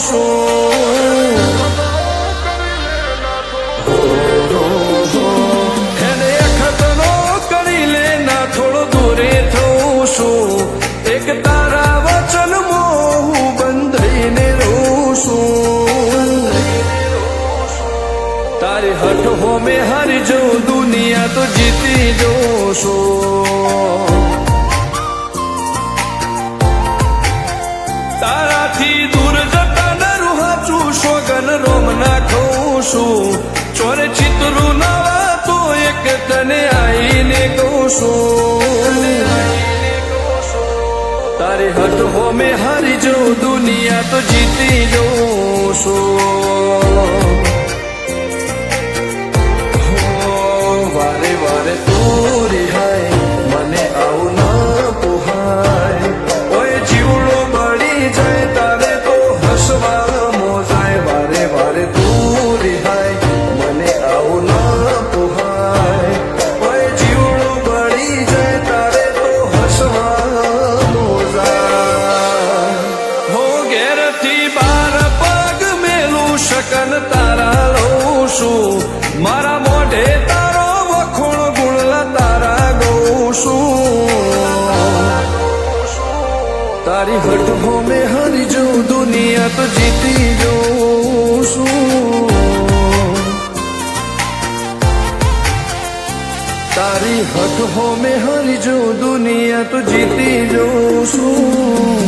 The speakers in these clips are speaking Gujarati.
છું. એને ખતરો કરી લે ના થોડો દૂરે થઉં છું. એક તારા વચનમાં હું બંધાઈને રહું છું. તારી હઠ હોમે હારી જઉં દુનિયા તો જીતી જોશું. તારાથી દૂર જતા નરું હાચું સોગન રોમ ના ખઉં છું. ચોરે ચિત્રું નવા તો એક તને આઈને કહું છું. તારી હઠ હોમે હારી જઉં દુનિયા તો જીતી જોશું. વારે વારે તું રિહાય મને આવું ના પોહાય. ઓય જીવડો બળી જાય તારે તો હસવા મોજાય. વારે વારે તું રિહાય મને આવું ના પોહાય. ઓય જીવડો બળી જાય તારે તો હસવા મોજાય. હો ઘેરથી બાર પગ મેલું શકન તારા લઉં છું. મારા મોઢે તારો વખોણ ગુણલા તારા ગઉં છું. તારી હઠ હોમે હારી જઉં દુનિયા તો જીતી જોઉં છું. તારી હઠ હોમે હારી જઉં દુનિયા તો જીતી જોઉં છું.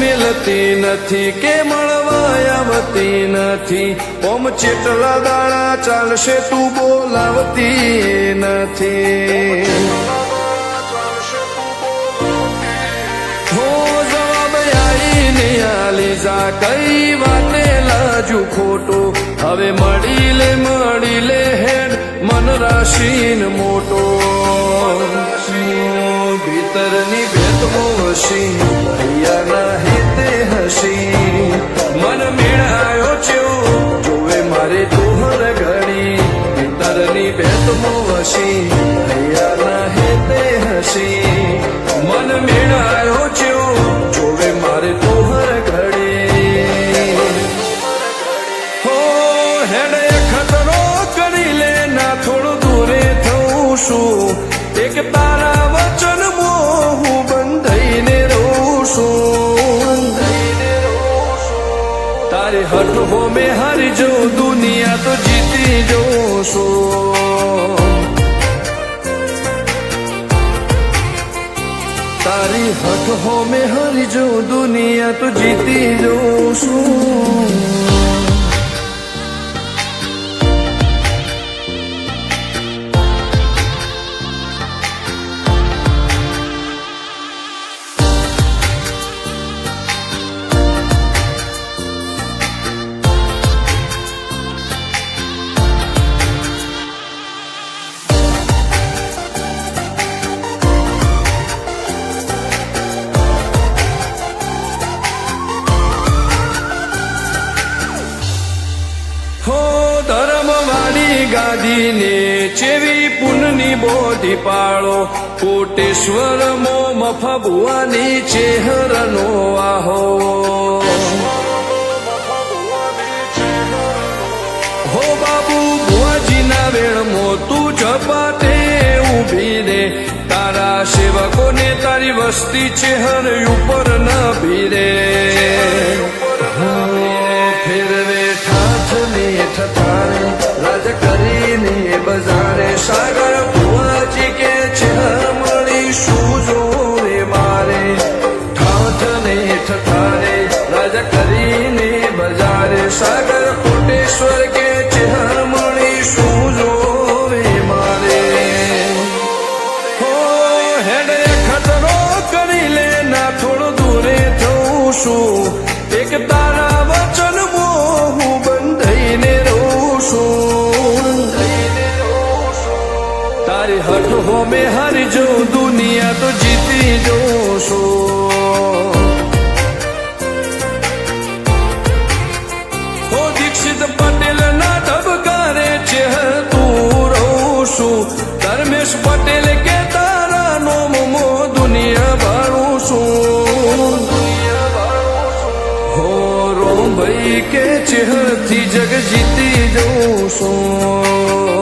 મિલતી નથી કે મળવા આવતી નથી. ઓમ ચેટલા દાડા ચાલશે તું બોલાવતી નથી. હો જવાબ આઈને આલી જા કઈ વાતે લાજુ ખોટું. હવે મળી લે હેડ મન રાશીન મોટો. ભીતરની ભેદમો હસી હૈયાના હેતે હસી. મન મેળાયો છો જોવે મારે તોહર ઘડી. ભીતરની ભેદમો હસી હૈયાના હેતે હસી. મન મેળાયો છો જોવે મારે તોહર ઘડી. હો હેડે ખતરો કરી લે ના થોડું દૂરે થઉં છું. એક તારા વચન હું બંધાઈને રહું છું. તારી હઠ હોમે હારી જઉં દુનિયા તો જીતી જોશું. તારી હઠ હોમે હારી જઉં દુનિયા તો જીતી જોશું. ગાદીને ચેવી પુનની બોધી પાળો. કોટેશ્વર મો મફા ભુવાની ચેહરનો આહો. હો બાબુ ભુવાજીના વેળમો તું ઝપાટે ઊભી રે. તારા સેવકોને તારી વસ્તી ચેહર ઉપર ન ભીરે. ફેરવે ઠાઠ ને ઠઠાણે રાજ કરીને બજારે. સાગર ભુવાજી કે છે મળીશું જોરે મારે. ઠાઠ ને ઠઠાણે રાજ કરીને બજારે. સાગર કોટેશ્વર કે છે મળીશું જોરે મારે. હો હેડે ખતરો કરી લે ના થોડો દૂરે છું એક તારા વચન હું બંધાઈને રહું છું તારી હઠ હોમે હારી જો દુનિયા તો જીતી જઉં છું ઓ દીક્ષિત પટેલ ના ધબકારે છે તું રહું છું ધર્મેશ પટેલ કે તારા નોમો દુનિયા ભાળું છું હો રોમ ભાઈ કે ચેહથી જગ જીતી જઉં છું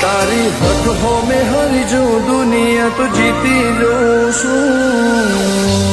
તારી હઠ હોમે હરી જો દુનિયા તો જીતી જઉં છું